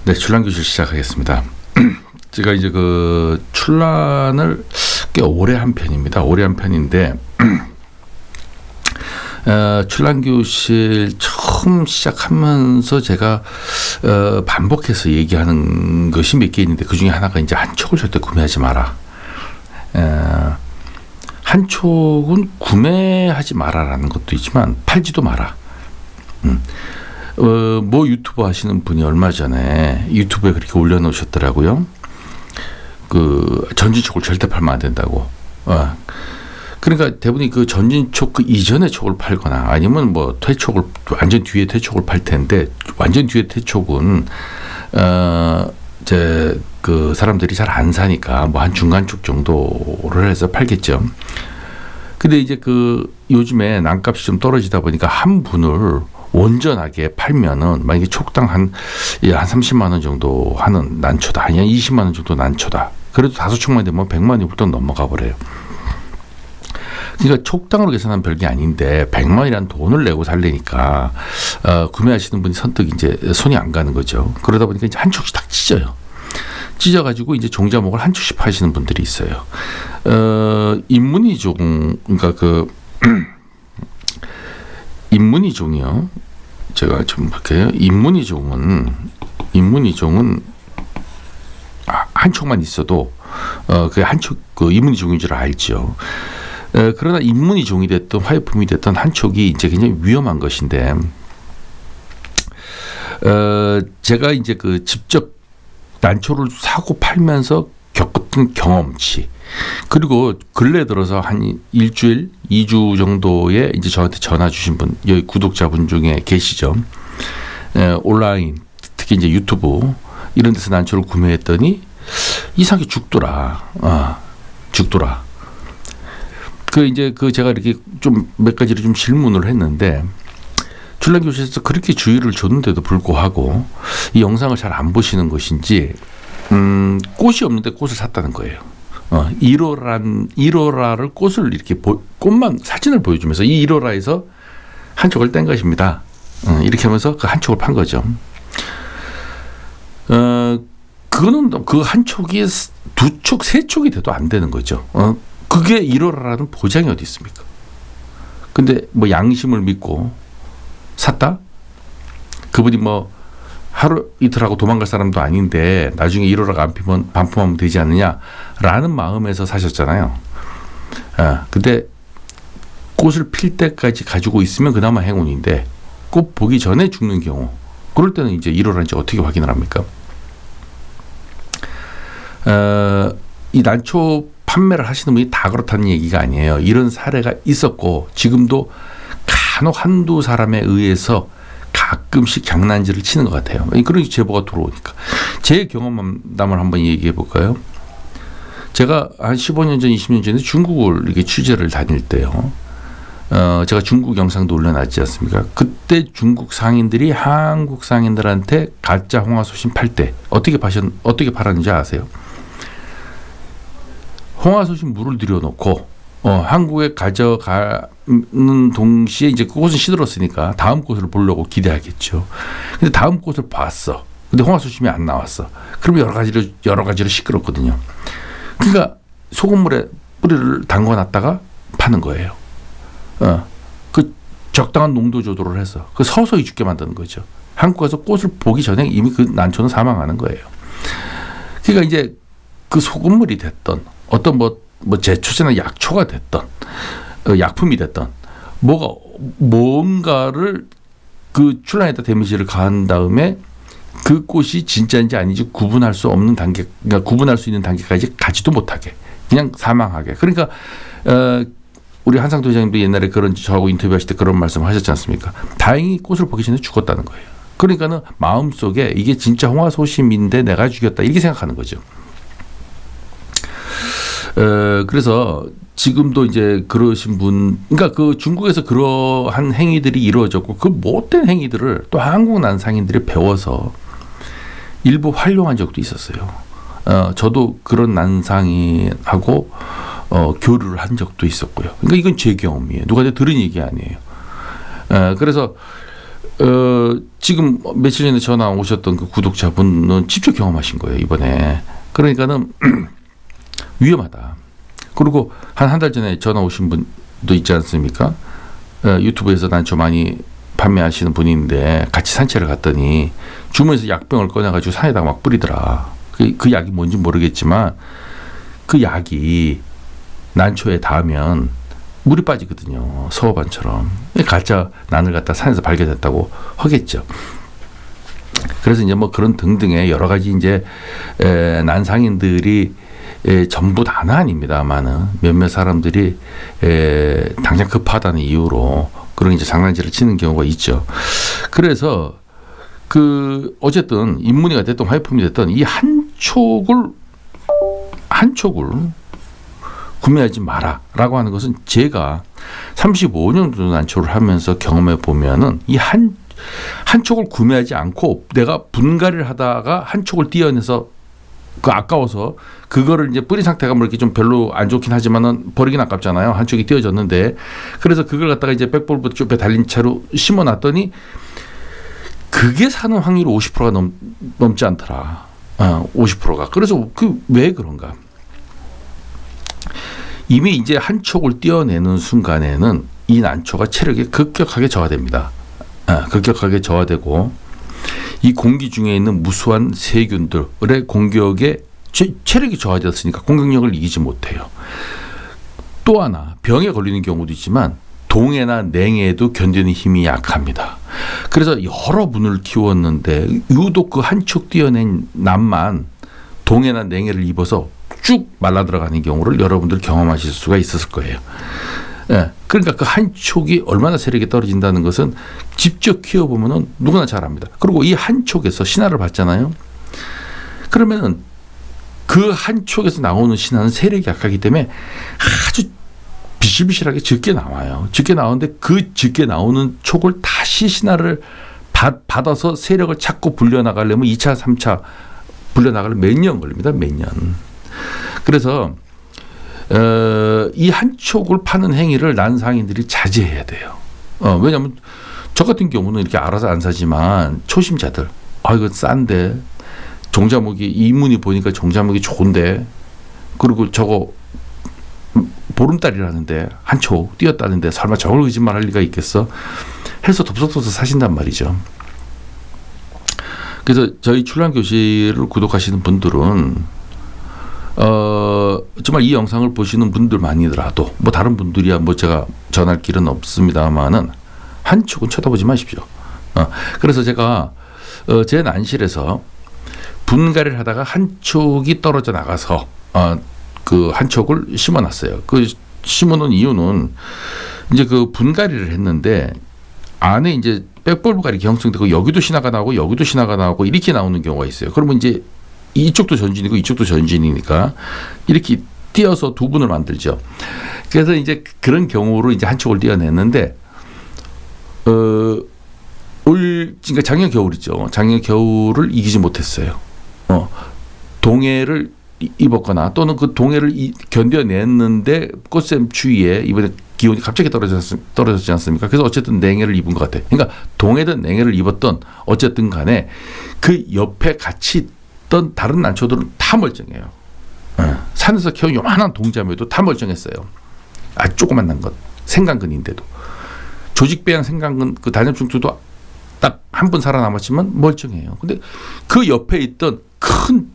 네, 출란교실 시작하겠습니다. 제가 이제 그 출란을 꽤 오래 한 편입니다. 오래 한 편인데 출란교실 처음 시작하면서 제가 반복해서 얘기하는 것이 몇 개 있는데 그 중에 하나가 이제 한촉을 절대 구매하지 마라. 한촉은 구매하지 마라라는 것도 있지만 팔지도 마라. 뭐 유튜브 하시는 분이 얼마 전에 유튜브에 그렇게 올려놓으셨더라고요. 그 전진촉을 절대 팔면 안 된다고. 그러니까 대부분이 그 전진촉 그 이전의 촉을 팔거나 아니면 뭐 퇴촉을 완전 뒤에 퇴촉을 팔 텐데, 완전 뒤에 퇴촉은 이제 그 사람들이 잘 안 사니까 뭐 한 중간촉 정도를 해서 팔겠죠. 근데 이제 그 요즘에 난값이 좀 떨어지다 보니까 한 분을 온전하게 팔면은 만약에 촉당 한 30만 원 정도 하는 난초다, 아니 20만 원 정도 난초다. 그래도 5촉만 되면 100만 원이 훌쩍 넘어가 버려요. 그러니까 촉당으로 계산하면 별게 아닌데 100만 원이라는 돈을 내고 살려니까 구매하시는 분이 선뜻 이제 손이 안 가는 거죠. 그러다 보니까 이제 한 촉씩 딱 찢어요. 찢어가지고 이제 종자목을 한 촉씩 파시는 분들이 있어요. 인문이종, 그러니까 그 인문이종이요. 제가 좀 볼게요. 인문이종은 한 촉만 있어도 그 한 촉 그 인문이종인 줄 알죠. 그러나 인문이종이 됐든 화폐품이 됐든 한 촉이 이제 굉장히 위험한 것인데, 제가 이제 그 직접 난초를 사고 팔면서 겪었던 경험치, 그리고 근래 들어서 한 일주일, 2주 정도에 이제 저한테 전화 주신 분, 여기 구독자분 중에 계시죠. 온라인, 특히 이제 유튜브 이런 데서 난초를 구매했더니 이상하게 죽더라. 죽더라. 그 이제 그 제가 이렇게 좀 몇 가지를 좀 질문을 했는데, 출란교실에서 그렇게 주의를 줬는데도 불구하고 이 영상을 잘 안 보시는 것인지 꽃이 없는데 꽃을 샀다는 거예요. 1호라를 꽃을 이렇게 꽃만 사진을 보여주면서 이 1호라에서 한 촉을 뗀 것입니다. 이렇게 하면서 그 한 촉을 판 거죠. 그거는 그 한 촉이 2촉, 3촉이 돼도 안 되는 거죠. 그게 1호라는 보장이 어디 있습니까? 근데 뭐 양심을 믿고 샀다? 그분이 뭐 하루 이틀 하고 도망갈 사람도 아닌데 나중에 1호라가 안 피면 반품하면 되지 않느냐라는 마음에서 사셨잖아요. 근데 꽃을 필 때까지 가지고 있으면 그나마 행운인데 꽃 보기 전에 죽는 경우, 그럴 때는 이제 1호라인지 어떻게 확인을 합니까? 이 난초 판매를 하시는 분이 다 그렇다는 얘기가 아니에요. 이런 사례가 있었고 지금도 간혹 한두 사람에 의해서 가끔씩 장난질을 치는 것 같아요. 그런 제보가 들어오니까. 제 경험담을 한번 얘기해 볼까요? 제가 한 15년 전, 20년 전에 중국을 이렇게 취재를 다닐 때요. 제가 중국 영상도 올려놨지 않습니까? 그때 중국 상인들이 한국 상인들한테 가짜 홍화소신 팔 때 어떻게 팔았는지 아세요? 홍화소신 물을 들여놓고 한국에 가져가는 동시에 이제 꽃은 시들었으니까 다음 꽃을 보려고 기대하겠죠. 근데 다음 꽃을 봤어. 근데 홍화소심이 안 나왔어. 그러면 여러 가지로 시끄럽거든요. 그러니까 소금물에 뿌리를 담궈놨다가 파는 거예요. 그 적당한 농도 조절을 해서 그 서서히 죽게 만드는 거죠. 한국에서 꽃을 보기 전에 이미 그 난초는 사망하는 거예요. 그러니까 이제 그 소금물이 됐던 어떤 뭐 제초제나 약초가 됐던 약품이 됐던 뭔가를 그 출란에다 데미지를 가한 다음에 그 꽃이 진짜인지 아닌지 구분할 수 없는 단계, 그러니까 구분할 수 있는 단계까지 가지도 못하게 그냥 사망하게. 그러니까 우리 한상도 회장님도 옛날에 그런 저하고 인터뷰하실 때 그런 말씀 하셨지 않습니까? 다행히 꽃을 보기 전에 죽었다는 거예요. 그러니까는 마음속에 이게 진짜 홍화소심인데 내가 죽였다 이렇게 생각하는 거죠. 그래서 지금도 이제 그러신 분, 그러니까 그 중국에서 그러한 행위들이 이루어졌고 그 못된 행위들을 또 한국 난상인들이 배워서 일부 활용한 적도 있었어요. 저도 그런 난상인하고 교류를 한 적도 있었고요. 그러니까 이건 제 경험이에요. 누가 들은 얘기 아니에요. 그래서 지금 며칠 전에 전화 오셨던 그 구독자분은 직접 경험하신 거예요, 이번에. 그러니까는 위험하다. 그리고 한 달 전에 전화 오신 분도 있지 않습니까? 유튜브에서 난초 많이 판매하시는 분인데 같이 산책을 갔더니 주머니에서 약병을 꺼내가지고 산에다가 막 뿌리더라. 그 약이 뭔지 모르겠지만 그 약이 난초에 닿으면 물이 빠지거든요. 서호반처럼. 가짜 난을 갖다 산에서 발견했다고 하겠죠. 그래서 이제 뭐 그런 등등의 여러 가지 이제 난상인들이 전부 다는 아닙니다만은 몇몇 사람들이 당장 급하다는 이유로 그런 이제 장난질을 치는 경우가 있죠. 그래서 그 어쨌든 인문이가 됐든 화이품이 됐든 이 한 촉을 구매하지 마라라고 하는 것은 제가 35년 정도 난초를 하면서 경험해 보면은 이 한 촉을 구매하지 않고 내가 분갈이를 하다가 한 촉을 떼어내서 그 아까워서 그거를 이제 뿌린 상태가 뭐 이렇게 좀 별로 안 좋긴 하지만은 버리긴 아깝잖아요. 한 촉이 떼어졌는데 그래서 그걸 갖다가 이제 백볼부터 쭉 달린 채로 심어놨더니 그게 사는 확률이 50%가 넘지 않더라. 50%가. 그래서 왜 그런가? 이미 이제 한 촉을 떼어내는 순간에는 이 난초가 체력이 급격하게 저하됩니다. 급격하게 저하되고 이 공기 중에 있는 무수한 세균들의 공격에 체력이 저하되었으니까 공격력을 이기지 못해요. 또 하나 병에 걸리는 경우도 있지만 동해나 냉해에도 견디는 힘이 약합니다. 그래서 여러 분을 키웠는데 유독 그 한 촉 떼어낸 남만 동해나 냉해를 입어서 쭉 말라 들어가는 경우를 여러분들 경험하실 수가 있었을 거예요. 그러니까 그 한 촉이 얼마나 세력이 떨어진다는 것은 직접 키워보면 누구나 잘 압니다. 그리고 이 한 촉에서 신화를 봤잖아요. 그러면 그 한 촉에서 나오는 신화는 세력이 약하기 때문에 아주 비실비실하게 적게 나와요. 적게 나오는데 그 적게 나오는 촉을 다시 신화를 받아서 세력을 찾고 불려나가려면 2차, 3차 불려나가려면 몇 년 걸립니다. 몇 년. 그래서 이 한 촉을 파는 행위를 난상인들이 자제해야 돼요. 왜냐하면 저 같은 경우는 이렇게 알아서 안 사지만 초심자들 이거 싼데 종자목이 이문이 보니까 종자목이 좋은데 그리고 저거 보름달이라는데 한 촉 띄었다는데 설마 저걸 거짓말할 리가 있겠어? 해서 덥석덥석 사신단 말이죠. 그래서 저희 출란교실을 구독하시는 분들은 정말 이 영상을 보시는 분들만이더라도 뭐 다른 분들이야 뭐 제가 전할 길은 없습니다만은 한 촉은 쳐다보지 마십시오. 그래서 제가 제 난실에서 분갈이를 하다가 한 촉이 떨어져 나가서 그 한 촉을 심어놨어요. 그 심어놓은 이유는 이제 그 분갈이를 했는데 안에 이제 백볼부갈이 형성되고 여기도 신화가 나오고 여기도 신화가 나오고 이렇게 나오는 경우가 있어요. 그러면 이제 이쪽도 전진이고 이쪽도 전진이니까 이렇게 띄어서 두 분을 만들죠. 그래서 이제 그런 경우로 이제 한 촉을 띄어냈는데 그러니까 작년 겨울이죠. 작년 겨울을 이기지 못했어요. 동해를 입었거나 또는 그 동해를 견뎌냈는데 꽃샘 추위에 이번에 기온이 갑자기 떨어졌지 않습니까? 그래서 어쨌든 냉해를 입은 것 같아요. 그러니까 동해든 냉해를 입었던 어쨌든 간에 그 옆에 같이 있던 다른 난초들은 다 멀쩡해요. 산에서 키운 요만한 동자매도 다 멀쩡했어요. 조그만한 것 생강근인데도 조직배양 생강근 그 단엽충투도 딱 한 번 살아남았지만 멀쩡해요. 근데 그 옆에 있던 큰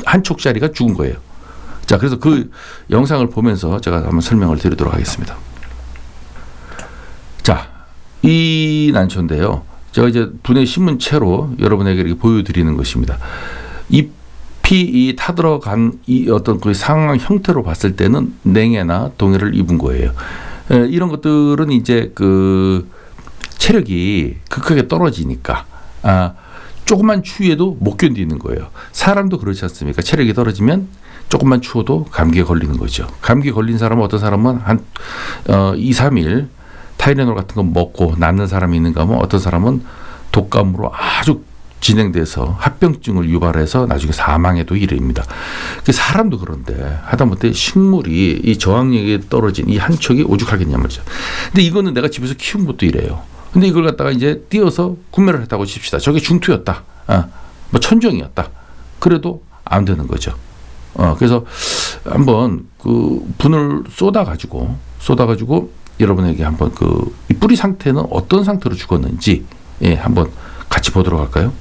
한 촉짜리가 죽은 거예요. 자, 그래서 그 영상을 보면서 제가 한번 설명을 드리도록 하겠습니다. 자, 이 난초인데요. 제가 이제 분해 심은 채로 여러분에게 이렇게 보여드리는 것입니다. 잎이 타들어간 이 어떤 그 상황 형태로 봤을 때는 냉해나 동해를 입은 거예요. 이런 것들은 이제 그 체력이 극하게 떨어지니까 조금만 추위에도 못 견디는 거예요. 사람도 그렇지 않습니까? 체력이 떨어지면 조금만 추워도 감기에 걸리는 거죠. 감기 걸린 사람은 어떤 사람은 한 2, 3일 타이레놀 같은 거 먹고 낫는 사람이 있는가 하면 어떤 사람은 독감으로 아주 진행돼서 합병증을 유발해서 나중에 사망에도 이릅니다. 사람도 그런데 하다못해 식물이 이 저항력이 떨어진 이 한 촉이 오죽하겠냐 말이죠. 근데 이거는 내가 집에서 키운 것도 이래요. 근데 이걸 갖다가 이제 띄어서 구매를 했다고 칩시다. 저게 중투였다. 뭐 천정이었다. 그래도 안 되는 거죠. 그래서 한번 그 분을 쏟아가지고 여러분에게 한번 이 뿌리 상태는 어떤 상태로 죽었는지 한번 같이 보도록 할까요?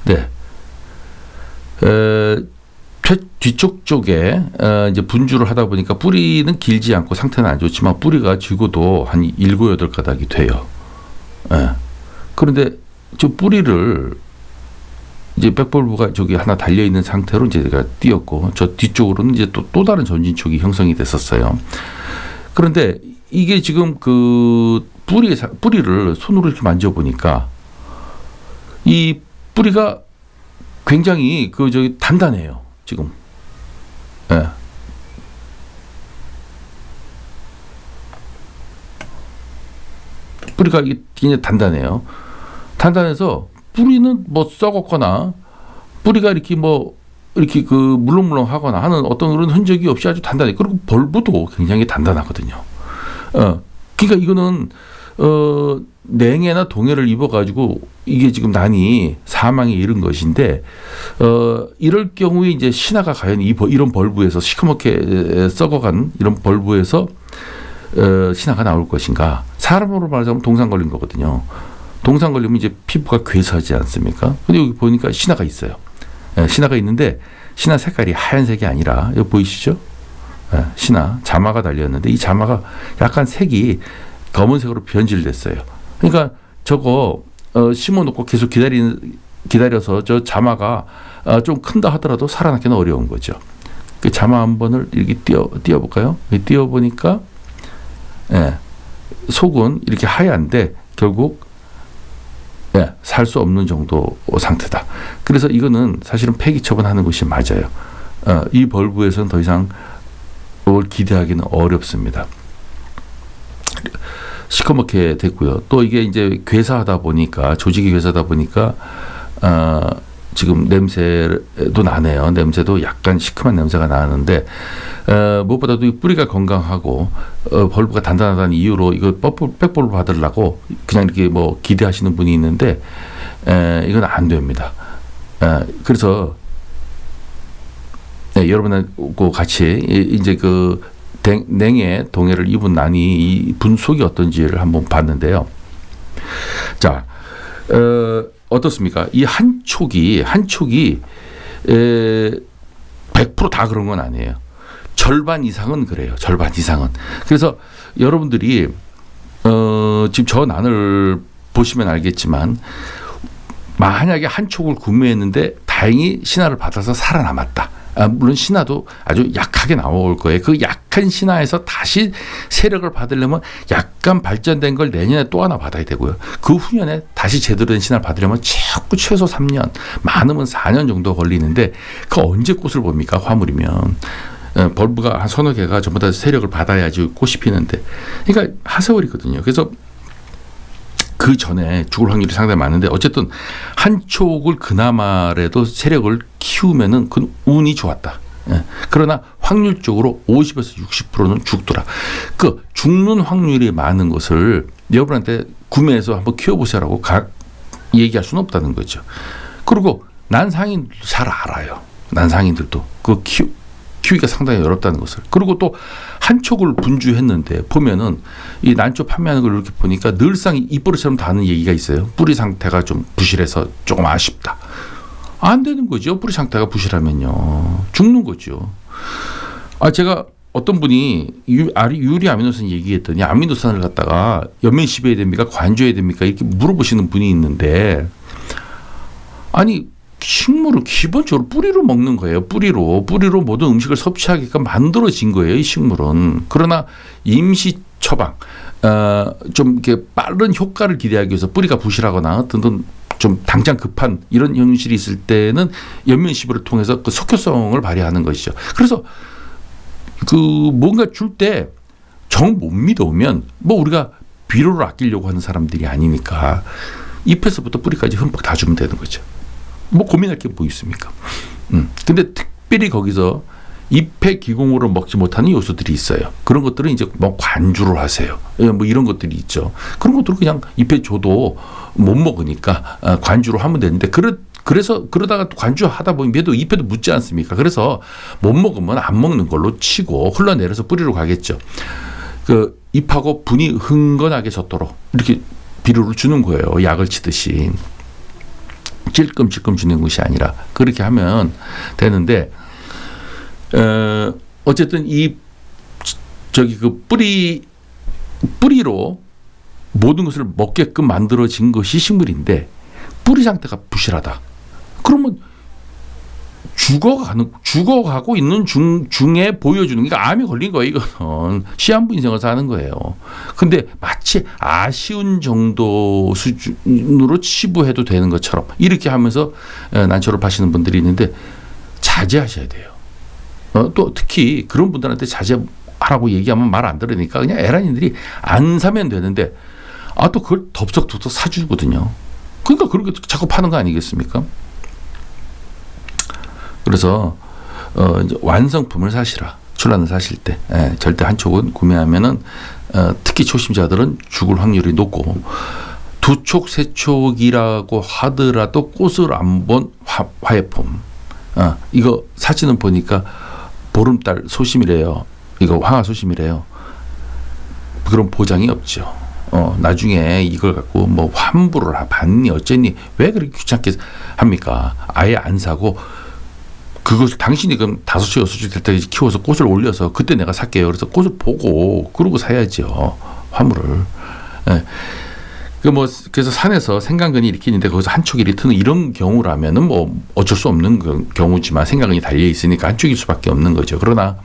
네. 뒤쪽 쪽에 이제 분주를 하다 보니까 뿌리는 길지 않고 상태는 안 좋지만 뿌리가 지고도 한 7, 8가닥이 돼요. 그런데 저 뿌리를 이제 백볼브가 저기 하나 달려 있는 상태로 이제 제가 띄었고 저 뒤쪽으로는 이제 또 다른 전진촉이 형성이 됐었어요. 그런데 이게 지금 그 뿌리를 손으로 이렇게 만져보니까 이 뿌리가 굉장히 저기 단단해요. 지금. 뿌리가 이게 굉장히 단단해요. 단단해서 뿌리는 뭐 썩었거나 뿌리가 이렇게 이렇게 물렁물렁하거나 하는 어떤 그런 흔적이 없이 아주 단단해. 그리고 벌브도 굉장히 단단하거든요. 그러니까 이거는 냉해나 동해를 입어가지고 이게 지금 난이 사망에 이른 것인데 이럴 경우에 이제 신하가 과연 이런 벌브에서 시커멓게 썩어간 이런 벌브에서 신하가 나올 것인가? 사람으로 말하자면 동상 걸린 거거든요. 동상 걸리면 이제 피부가 괴사하지 않습니까? 근데 여기 보니까 신하가 있어요. 신하가 있는데 신하 색깔이 하얀색이 아니라 여기 보이시죠? 신하 자마가 달렸는데 이 자마가 약간 색이 검은색으로 변질됐어요. 그러니까 저거 심어놓고 계속 기다려서 저 자마가 좀 큰다 하더라도 살아남기는 어려운 거죠. 그 자마 한 번을 이렇게 띄워볼까요? 띄워보니까 속은 이렇게 하얀데 결국 살 수 없는 정도 상태다. 그래서 이거는 사실은 폐기 처분하는 것이 맞아요. 이 벌브에서는 더 이상 뭘 기대하기는 어렵습니다. 시커멓게 됐고요. 또 이게 이제 괴사하다 보니까 조직이 괴사하다 보니까 지금 냄새도 나네요. 냄새도 약간 시큼한 냄새가 나는데 무엇보다도 이 뿌리가 건강하고 벌브가 단단하다는 이유로 이거 백볼을 받으려고 그냥 이렇게 뭐 기대하시는 분이 있는데 이건 안 됩니다. 그래서 여러분하고 같이 이제 냉해 동해를 입은 난이 이 분속이 어떤지를 한번 봤는데요. 자, 어떻습니까? 이 한 촉이 100% 그런 건 아니에요. 절반 이상은 그래요. 절반 이상은. 그래서 여러분들이 지금 저 난을 보시면 알겠지만 만약에 한 촉을 구매했는데 다행히 신하를 받아서 살아남았다. 물론 신하도 아주 약하게 나올 거예요. 그 약한 신하에서 다시 세력을 받으려면 약간 발전된 걸 내년에 또 하나 받아야 되고요. 그 후년에 다시 제대로 된 신하를 받으려면 최소 3년, 많으면 4년 정도 걸리는데 그 언제 꽃을 봅니까? 화물이면. 벌브가 한 서너 개가 전부 다 세력을 받아야지 꽃이 피는데. 그러니까 하세월이거든요. 그래서 그 전에 죽을 확률이 상당히 많은데 어쨌든 한 촉을 그나마라도 세력을 키우면은 그 운이 좋았다. 그러나 확률적으로 50에서 60%는 죽더라. 그 죽는 확률이 많은 것을 여러분한테 구매해서 한번 키워보세요라고 얘기할 수는 없다는 거죠. 그리고 난상인들도 잘 알아요. 난상인들도 그 키우기가 상당히 어렵다는 것을. 그리고 또 한 촉을 분주했는데 보면은 이 난초 판매하는 걸 이렇게 보니까 늘상 입버릇처럼 다는 얘기가 있어요. 뿌리 상태가 좀 부실해서 조금 아쉽다. 안 되는 거죠. 뿌리 상태가 부실하면요. 죽는 거죠. 제가 어떤 분이 유리 아미노산 얘기했더니 아미노산을 갖다가 연면 씹어야 됩니까? 관줘야 됩니까? 이렇게 물어보시는 분이 있는데 아니 식물을 기본적으로 뿌리로 먹는 거예요. 뿌리로 모든 음식을 섭취하게끔 만들어진 거예요. 이 식물은. 그러나 임시 처방, 좀 이렇게 빠른 효과를 기대하기 위해서 뿌리가 부실하거나 등등 좀 당장 급한 이런 현실이 있을 때는 연면시부를 통해서 그 속효성을 발휘하는 것이죠. 그래서 그 뭔가 줄 때 정 못 믿어오면 뭐 우리가 비료를 아끼려고 하는 사람들이 아니니까 잎에서부터 뿌리까지 흠뻑 다 주면 되는 거죠. 뭐 고민할 게 뭐 있습니까? 근데 특별히 거기서 잎의 기공으로 먹지 못하는 요소들이 있어요. 그런 것들은 이제 뭐 관주를 하세요. 뭐 이런 것들이 있죠. 그런 것들은 그냥 잎에 줘도 못 먹으니까 관주로 하면 되는데 그래서 그러다가 또 관주하다 보면 얘도 잎에도 묻지 않습니까? 그래서 못 먹으면 안 먹는 걸로 치고 흘러내려서 뿌리로 가겠죠. 그 잎하고 분이 흥건하게 젖도록 이렇게 비료를 주는 거예요. 약을 치듯이. 찔끔찔끔 주는 것이 아니라 그렇게 하면 되는데 어쨌든 그 뿌리로 모든 것을 먹게끔 만들어진 것이 식물인데 뿌리 상태가 부실하다. 그러면 죽어가고 있는 중에 보여주는 게 그러니까 암이 걸린 거예요. 이거는 시한부 인생을 사는 거예요. 근데 마치 아쉬운 정도 수준으로 치부해도 되는 것처럼 이렇게 하면서 난초를 파시는 분들이 있는데 자제하셔야 돼요. 또 특히 그런 분들한테 자제하라고 얘기하면 말 안 들으니까 그냥 애란이들이 안 사면 되는데 또 그걸 덥석덥석 사주거든요. 그러니까 그렇게 자꾸 파는 거 아니겠습니까? 그래서 이제 완성품을 사시라. 출란을 사실 때 절대 한 촉은 구매하면은 특히 초심자들은 죽을 확률이 높고 두 촉, 세 촉이라고 하더라도 꽃을 안 본 화예품. 이거 사진은 보니까 보름달 소심이래요. 이거 황화 소심이래요. 그런 보장이 없죠. 나중에 이걸 갖고 뭐 환불을 받니 어쨌니 왜 그렇게 귀찮게 합니까? 아예 안 사고 그것을 당신이 그럼 5초, 6초 될 때까지 키워서 꽃을 올려서 그때 내가 살게요. 그래서 꽃을 보고 그러고 사야죠. 화물을. 그래서 산에서 생강근이 이렇게 있는데 거기서 한 촉이 이렇게 트는 이런 경우라면은 뭐 어쩔 수 없는 경우지만 생강근이 달려 있으니까 한 촉일 수밖에 없는 거죠. 그러나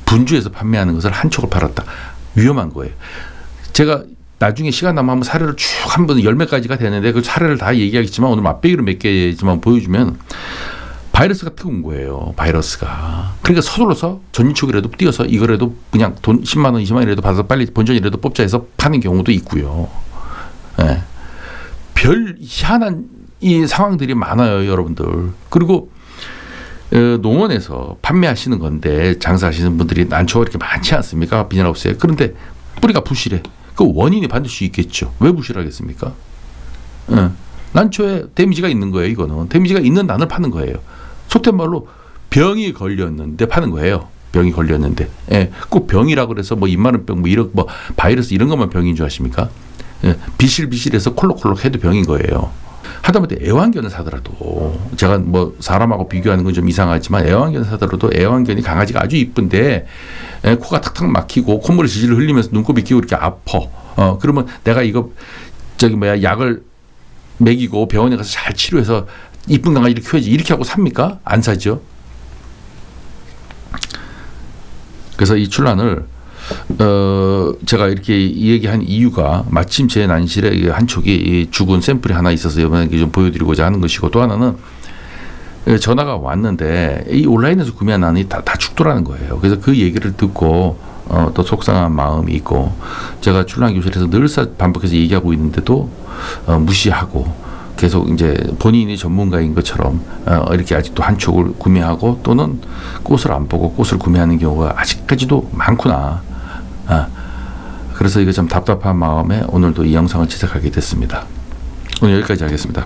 분주해서 판매하는 것을 한 촉을 팔았다. 위험한 거예요. 제가 나중에 시간 남으면 한번 사례를 쭉 한번 10매가지가 되는데 그 사례를 다 얘기하겠지만 오늘 맛배기로 몇 개지만 보여주면 바이러스가 뜨거운 거예요. 바이러스가. 그러니까 서둘러서 전인촉이라도 띄어서 이거라도 그냥 돈 10만 원, 20만 원이라도 받아서 빨리 본전이라도 뽑자 해서 파는 경우도 있고요. 별 희한한 이 상황들이 많아요, 여러분들. 그리고 농원에서 판매하시는 건데 장사하시는 분들이 난초가 이렇게 많지 않습니까? 비닐하우스에. 그런데 뿌리가 부실해. 그 원인이 반드시 있겠죠. 왜 부실하겠습니까? 난초에 데미지가 있는 거예요. 이거는 데미지가 있는 난을 파는 거예요. 속된 말로 병이 걸렸는데 파는 거예요. 병이 걸렸는데, 꼭 병이라고 그래서 뭐 입마른병, 뭐 바이러스 이런 것만 병인 줄 아십니까? 비실비실해서 콜록콜록 해도 병인 거예요. 하다못해 애완견을 사더라도 제가 뭐 사람하고 비교하는 건 좀 이상하지만 애완견을 사더라도 애완견이 강아지가 아주 이쁜데 코가 탁탁 막히고 콧물을 질질 흘리면서 눈곱이 끼고 이렇게 아파. 그러면 내가 이거 약을 먹이고 병원에 가서 잘 치료해서 이쁜 강아지를 키워야지 이렇게 하고 삽니까? 안 사죠. 그래서 이 출란을 제가 이렇게 얘기한 이유가 마침 제 난실에 한 촉이 죽은 샘플이 하나 있어서 이번에 좀 보여드리고자 하는 것이고 또 하나는 전화가 왔는데 이 온라인에서 구매한 난이 다 죽더라는 거예요. 그래서 그 얘기를 듣고 또 속상한 마음이 있고 제가 출란 교실에서 늘 반복해서 얘기하고 있는데도 무시하고 계속 이제 본인이 전문가인 것처럼 이렇게 아직도 한 촉을 구매하고 또는 꽃을 안 보고 꽃을 구매하는 경우가 아직까지도 많구나. 그래서 이거 좀 답답한 마음에 오늘도 이 영상을 제작하게 됐습니다. 오늘 여기까지 하겠습니다.